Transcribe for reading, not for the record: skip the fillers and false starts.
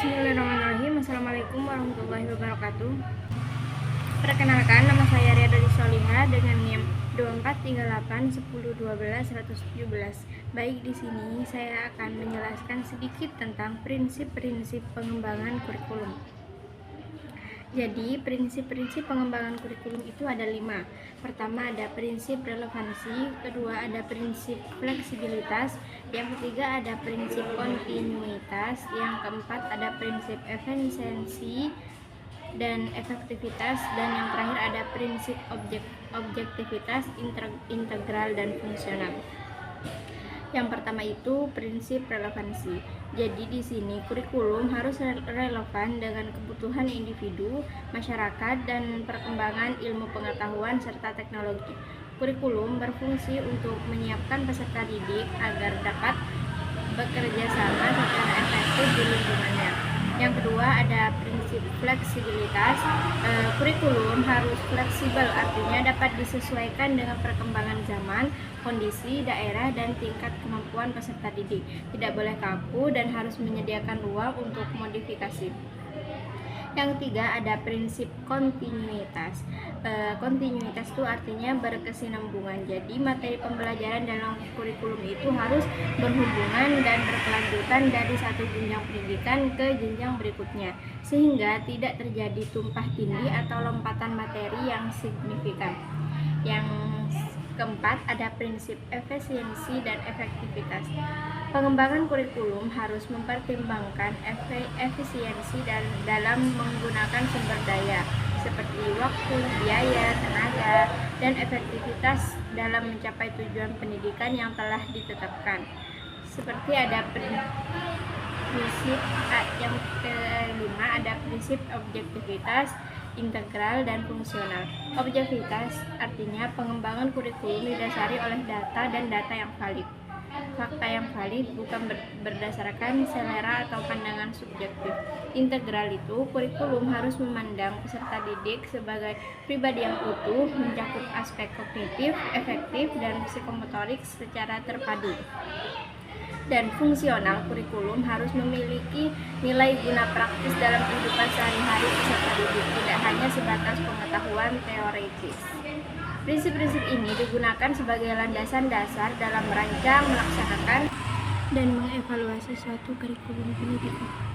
Bismillahirrahmanirrahim. Assalamualaikum warahmatullahi wabarakatuh. Perkenalkan, nama saya Ria Dali Soliha dengan NIM 24381012 Baik, di sini saya akan menjelaskan sedikit tentang prinsip-prinsip pengembangan kurikulum. Jadi, prinsip-prinsip pengembangan kurikulum itu ada 5. Pertama ada prinsip relevansi, kedua ada prinsip fleksibilitas, yang ketiga ada prinsip kontinuitas, yang keempat ada prinsip efisiensi dan efektivitas, dan yang terakhir ada prinsip objektivitas, integral, dan fungsional. Yang pertama itu prinsip relevansi. Jadi di sini kurikulum harus relevan dengan kebutuhan individu, masyarakat, dan perkembangan ilmu pengetahuan serta teknologi. Kurikulum berfungsi untuk menyiapkan peserta didik agar dapat bekerja sama secara efektif di lingkungannya. Yang kedua ada prinsip fleksibilitas. Kurikulum harus fleksibel, artinya dapat disesuaikan dengan perkembangan zaman, kondisi, daerah, dan tingkat kemampuan peserta didik. Tidak boleh kaku dan harus menyediakan ruang untuk modifikasi. Yang ketiga ada prinsip kontinuitas. Kontinuitas itu artinya berkesinambungan. Jadi materi pembelajaran dalam kurikulum itu harus berhubungan dan berkelanjutan dari satu jenjang pendidikan ke jenjang berikutnya, sehingga tidak terjadi tumpah tindih atau lompatan materi yang signifikan. Yang keempat ada prinsip efisiensi dan efektivitas. Pengembangan kurikulum harus mempertimbangkan efisiensi dan dalam menggunakan sumber daya seperti waktu, biaya, tenaga, dan efektivitas dalam mencapai tujuan pendidikan yang telah ditetapkan. Seperti ada prinsip yang kelima ada prinsip objektivitas, integral, dan fungsional. Objektivitas artinya pengembangan kurikulum didasari oleh data dan data yang valid. Fakta yang valid, bukan berdasarkan selera atau pandangan subjektif. Integral itu kurikulum harus memandang peserta didik sebagai pribadi yang utuh, mencakup aspek kognitif, efektif, dan psikomotorik secara terpadu. Dan fungsional, kurikulum harus memiliki nilai guna praktis dalam kehidupan sehari-hari peserta didik, tidak hanya sebatas pengetahuan teoritis. Prinsip-prinsip ini digunakan sebagai landasan dasar dalam merancang, melaksanakan, dan mengevaluasi suatu kurikulum pendidikan.